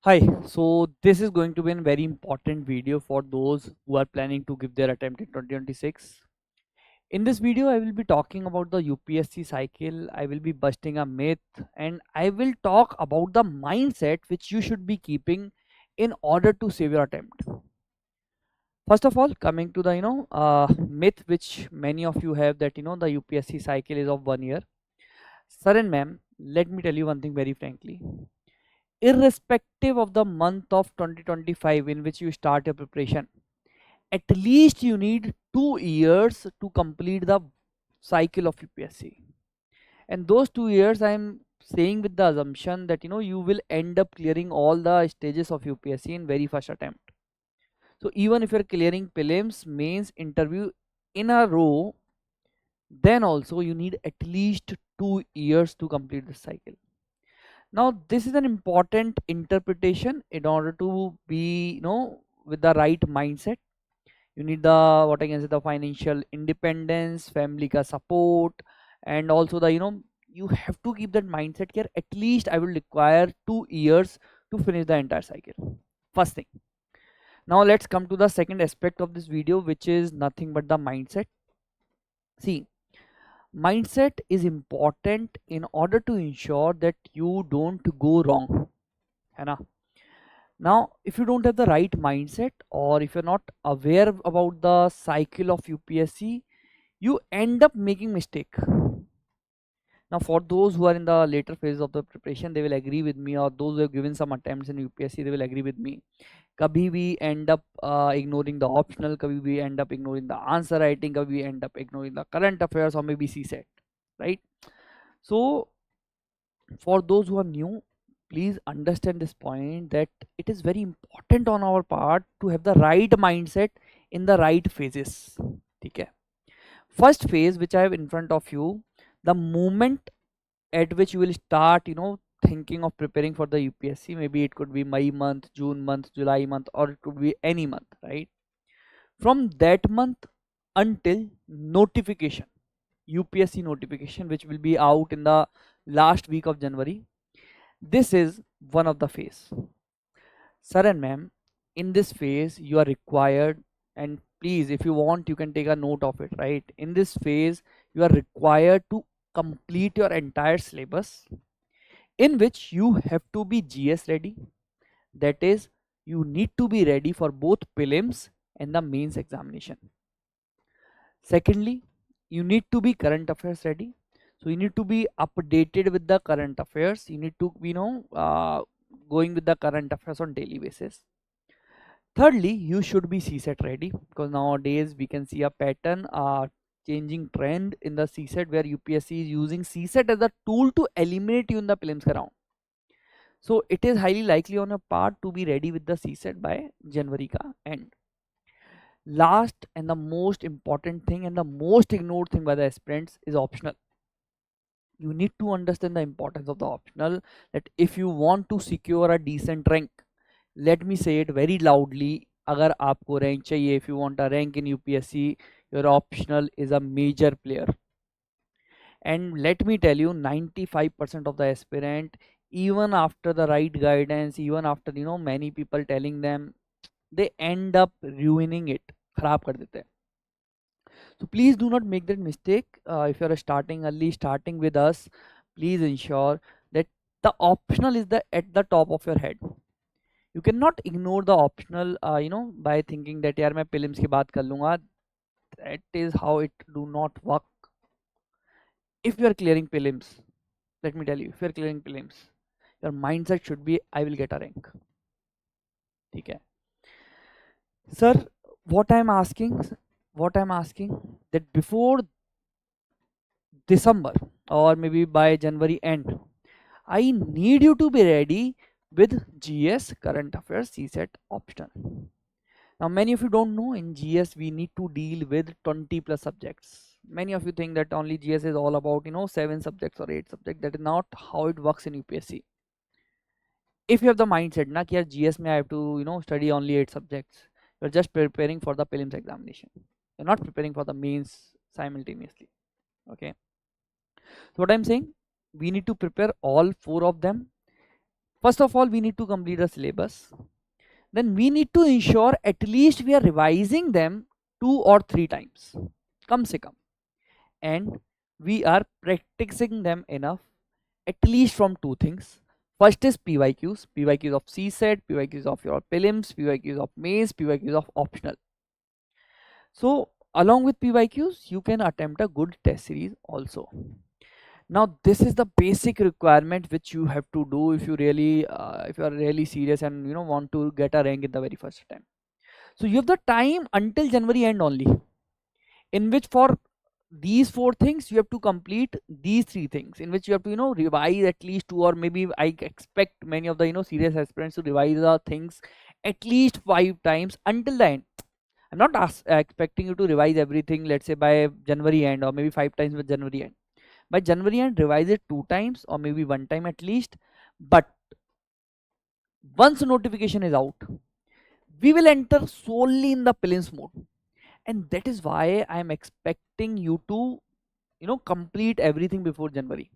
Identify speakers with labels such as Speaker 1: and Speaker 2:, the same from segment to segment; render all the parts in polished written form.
Speaker 1: Hi, so this is going to be a very important video for those who are planning to give their attempt in 2026. In this video, I will be talking about the UPSC cycle, I will be busting a myth, and I will talk about the mindset which you should be keeping in order to save your attempt. First of all, coming to the myth which many of you have that the UPSC cycle is of 1 year. Sir and ma'am, let me tell you one thing very frankly, irrespective of the month of 2025 in which you start your preparation, at least you need 2 years to complete the cycle of UPSC. And those 2 years, I am saying with the assumption that you will end up clearing all the stages of UPSC in very first attempt. So even if you're clearing prelims, mains, interview in a row, then also you need at least 2 years to complete the cycle. Now this is an important interpretation in order to be with the right mindset. You need the, what I can say, the financial independence, family ka support, and also the you have to keep that mindset here. At least I will require 2 years to finish the entire cycle. First thing. Now let's come to the second aspect of this video, which is nothing but the mindset. See, mindset is important in order to ensure that you don't go wrong, है ना? Now, if you don't have the right mindset, or if you're not aware about the cycle of UPSC, you end up making mistake. Now, for those who are in the later phase of the preparation, they will agree with me, or those who have given some attempts in UPSC, they will agree with me. Kabhi we end up ignoring the optional, kabhi we end up ignoring the answer writing, kabhi we end up ignoring the current affairs, or maybe CSET, right? So, for those who are new, please understand this point, that it is very important on our part to have the right mindset in the right phases. Okay, first phase which I have in front of you, the moment at which you will start thinking of preparing for the UPSC. Maybe it could be May month, June month, July month, or it could be any month, right? From that month until notification, UPSC notification, which will be out in the last week of January, this is one of the phase. Sir and ma'am, in this phase you are required, and please, if you want, you can take a note of it, right? In this phase you are required to complete your entire syllabus, in which you have to be GS ready. That is, you need to be ready for both prelims and the mains examination. Secondly, you need to be current affairs ready. So you need to be updated with the current affairs. You need to be going with the current affairs on daily basis. Thirdly, you should be CSET ready, because nowadays we can see a pattern, changing trend in the CSET, where UPSC is using CSET as a tool to eliminate you in the prelims round. So it is highly likely on your part to be ready with the CSET by January ka end. Last and the most important thing, and the most ignored thing by the aspirants, is optional. You need to understand the importance of the optional, that if you want to secure a decent rank, let me say it very loudly, agar aapko rank chahiye, if you want a rank in UPSC, your optional is a major player. And let me tell you, 95% of the aspirant, even after the right guidance, even after many people telling them, they end up ruining it, kharab kar dete hain. So please do not make that mistake. If you are starting early, starting with us, please ensure that the optional is the at the top of your head. You cannot ignore the optional, by thinking that yaar main prelims ki baat kar lunga. That is how it do not work. If you are clearing prelims, let me tell you, if you are clearing prelims, your mindset should be, I will get a rank. Okay, sir, what I'm asking, that before December, or maybe by January end, I need you to be ready with GS, current affairs, CSET optional. Now, many of you don't know, in GS we need to deal with 20 plus subjects. Many of you think that only GS is all about 7 subjects or 8 subjects. That is not how it works in UPSC. If you have the mindset na ki yaar GS mein I have to study only 8 subjects, you're just preparing for the prelims examination. You're not preparing for the mains simultaneously. Okay. So what I'm saying, we need to prepare all four of them. First of all, we need to complete the syllabus. Then we need to ensure at least we are revising them 2 or 3 times, come se come, and we are practicing them enough, at least from two things. First is PYQs, PYQs of CSET, PYQs of your prelims, PYQs of mains, PYQs of optional. So along with PYQs, you can attempt a good test series also. Now this is the basic requirement which you have to do if you really if you are really serious and want to get a rank in the very first attempt. So you have the time until January end only, in which for these 4 things you have to complete these 3 things, in which you have to revise at least 2, or maybe I expect many of the serious aspirants to revise the things at least 5 times until the end. I'm not expecting you to revise everything, let's say by January end, or maybe 5 times with January end. By January end, revise it 2 times or maybe 1 time at least. But once notification is out, we will enter solely in the prelims mode, and that is why I am expecting you to complete everything before January.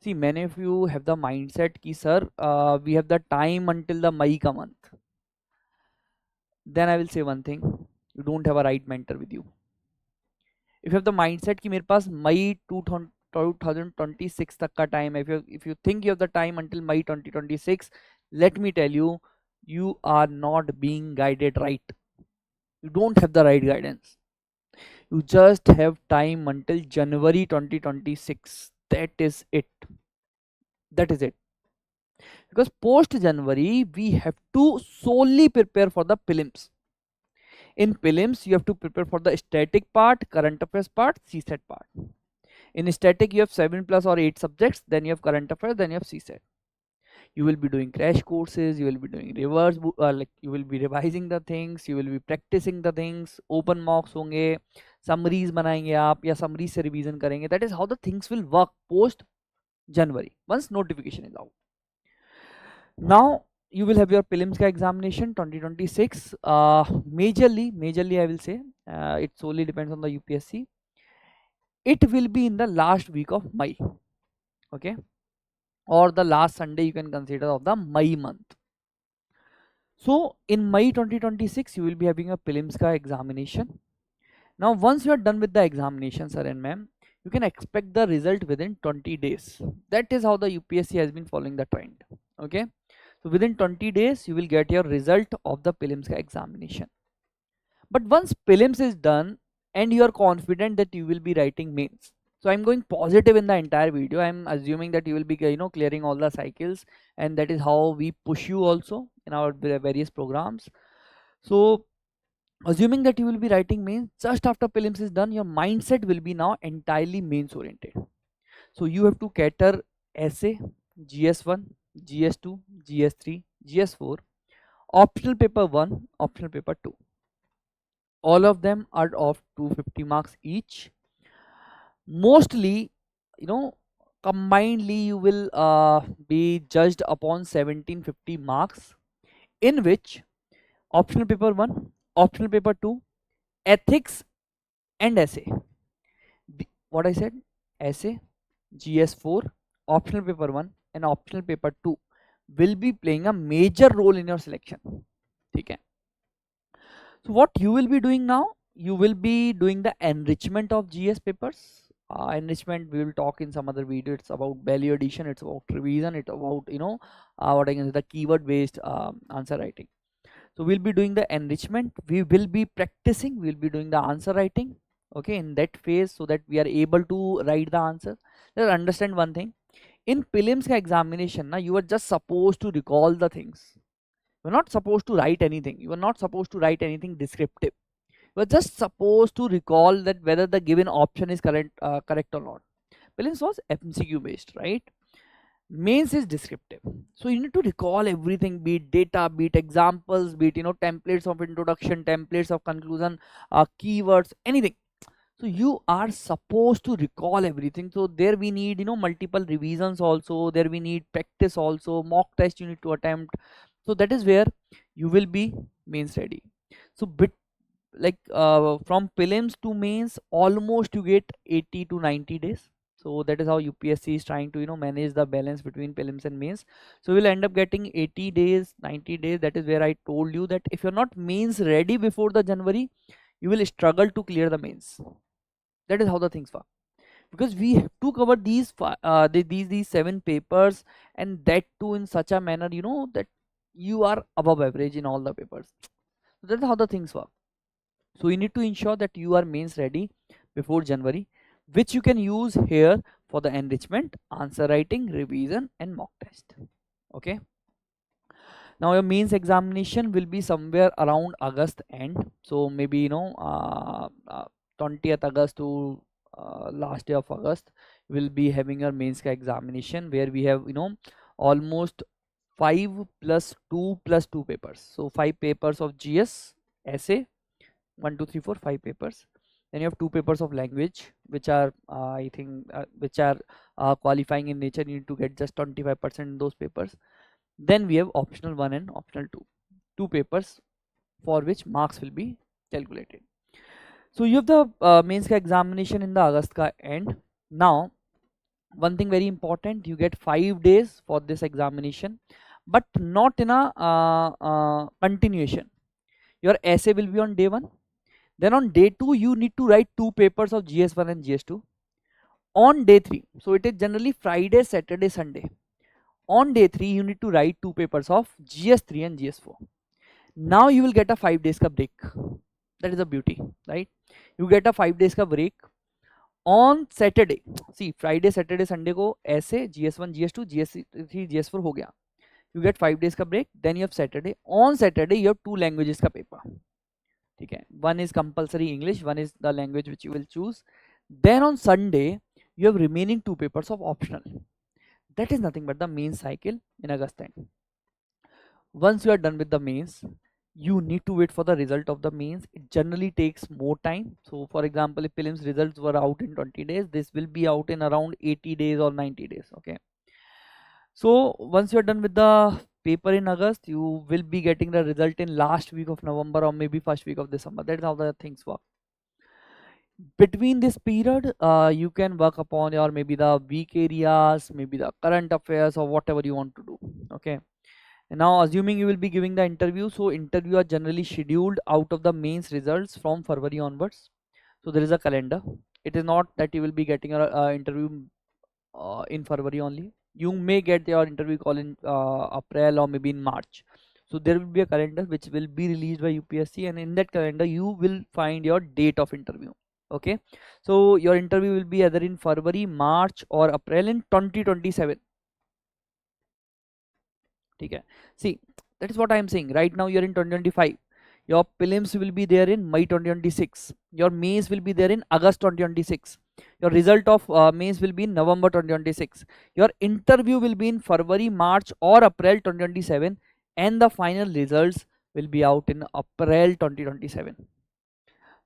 Speaker 1: See, many of you have the mindset ki sir, we have the time until the May ka month. Then I will say one thing: you don't have a right mentor with you. If you have the mindset कि मेरे पास मई 2026 तक का time है, if you think you have the time until May 2026, let me tell you, you are not being guided right. You don't have the right guidance. You just have time until January 2026. That is it. That is it. Because post January, we have to solely prepare for the prelims. In prelims, you have to prepare for the static part, current affairs part, CSET part. In static, you have 7 plus or 8 subjects, then you have current affairs, then you have CSET. You will be doing crash courses, you will be doing reverse, like you will be revising the things, you will be practicing the things, open mocks होंगे, summaries बनाएंगे आप या summaries से revision करेंगे. That is how the things will work post January once notification is out. Now you will have your prelims ka examination 2026. Majorly I will say it solely depends on the UPSC. It will be in the last week of May, okay, or the last Sunday you can consider of the May month. So in May 2026 you will be having a prelims ka examination. Now once you are done with the examination, sir and ma'am, you can expect the result within 20 days. That is how the UPSC has been following the trend, okay. So within 20 days you will get your result of the prelims ka examination. But once prelims is done and you are confident that you will be writing mains, so I'm going positive in the entire video. I'm assuming that you will be clearing all the cycles, and that is how we push you also in our various programs. So assuming that you will be writing mains, just after prelims is done, your mindset will be now entirely mains oriented. So you have to cater essay, GS1, GS2, GS3, GS4, optional paper 1, optional paper 2. All of them are of 250 marks each. Mostly, combinedly you will be judged upon 1750 marks, in which optional paper 1, optional paper 2, ethics and essay. What I said, essay, GS4, optional paper 1 and optional paper 2 will be playing a major role in your selection. Okay. So what you will be doing now, you will be doing the enrichment of GS papers. Enrichment we will talk in some other video. It's about value addition, it's about revision, it's about what I can say, the keyword based answer writing. So we'll be doing the enrichment, we will be practicing, we'll be doing the answer writing, okay, in that phase, so that we are able to write the answer. Just understand one thing, in prelims examination na, you are just supposed to recall the things. You're not supposed to write anything, you are not supposed to write anything descriptive. You're just supposed to recall that whether the given option is correct or not. Prelims was MCQ based, right? Mains is descriptive, so you need to recall everything, be it data, be it examples, be it templates of introduction, templates of conclusion, keywords, anything. So you are supposed to recall everything. So there we need multiple revisions also, there we need practice also, mock test you need to attempt. So that is where you will be mains ready. So from prelims to mains almost you get 80 to 90 days. So that is how UPSC is trying to, you know, manage the balance between prelims and mains. So we'll end up getting 80 days, 90 days. That is where I told you that if you're not mains ready before the January, you will struggle to clear the mains. That is how the things work, because we have to cover these 7 papers, and that too in such a manner, you know, that you are above average in all the papers. So that's how the things work. So you need to ensure that you are mains ready before January, which you can use here for the enrichment, answer writing, revision and mock test. Okay, now your mains examination will be somewhere around August end. So maybe, you know, 20th August to last day of August, will be having your mains ka examination, where we have, you know, almost 5 plus 2 plus 2 papers. So 5 papers of GS essay, 1 2 3 4 5 papers. Then you have 2 papers of language, which are I think which are qualifying in nature. You need to get just 25% in those papers. Then we have optional 1 and optional 2, 2 papers for which marks will be calculated. So you have the mains ka examination in the August ka end. Now one thing very important, you get 5 days for this examination, but not in a continuation. Your essay will be on day 1, then on day 2 you need to write 2 papers of GS1 and GS2. On day 3, so it is generally Friday, Saturday, Sunday. On day 3 you need to write 2 papers of GS3 and GS4. Now you will get a 5 days ka break. That is a beauty, right? You get a 5 days ka break. On Saturday, see, Friday, Saturday, Sunday को ऐसे GS1, GS2, GS3, GS4 हो गया. You get 5 days का break. Then you have Saturday. On Saturday you have 2 languages का paper. ठीक है, one is compulsory English, one is the language which you will choose. Then on Sunday you have remaining 2 papers of optional. That is nothing but the main cycle in August end. Once you are done with the mains, you need to wait for the result of the mains. It generally takes more time. So for example, if prelims results were out in 20 days, this will be out in around 80 days or 90 days. Okay, so once you are done with the paper in August, you will be getting the result in last week of November or maybe first week of December. That is how the things work. Between this period, you can work upon your maybe the weak areas, maybe the current affairs or whatever you want to do. Okay, and now assuming you will be giving the interview, so interview are generally scheduled out of the mains results from February onwards. So there is a calendar. It is not that you will be getting an interview in February only. You may get your interview call in April or maybe in March. So there will be a calendar which will be released by UPSC, and in that calendar you will find your date of interview. Okay, so your interview will be either in February, March or April in 2027. Okay, see, that is what I am saying. Right now you are in 2025. Your prelims will be there in May 2026. Your mains will be there in August 2026. Your result of mains will be in November 2026. Your interview will be in February, March or April 2027, and the final results will be out in April 2027.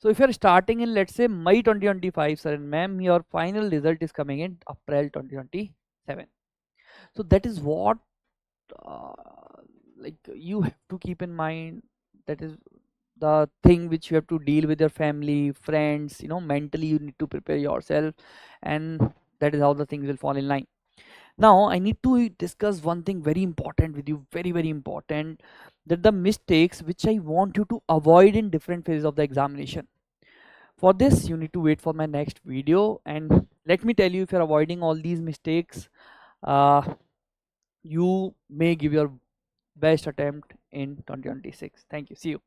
Speaker 1: So if you are starting in, let's say, May 2025, sir and ma'am, your final result is coming in April 2027. So that is what like you have to keep in mind. That is the thing which you have to deal with your family, friends, you know, mentally you need to prepare yourself, and that is how the things will fall in line. Now I need to discuss one thing very important with you, very important, that the mistakes which I want you to avoid in different phases of the examination. For this you need to wait for my next video, and let me tell you, if you're avoiding all these mistakes, you may give your best attempt in 2026. Thank you. See you.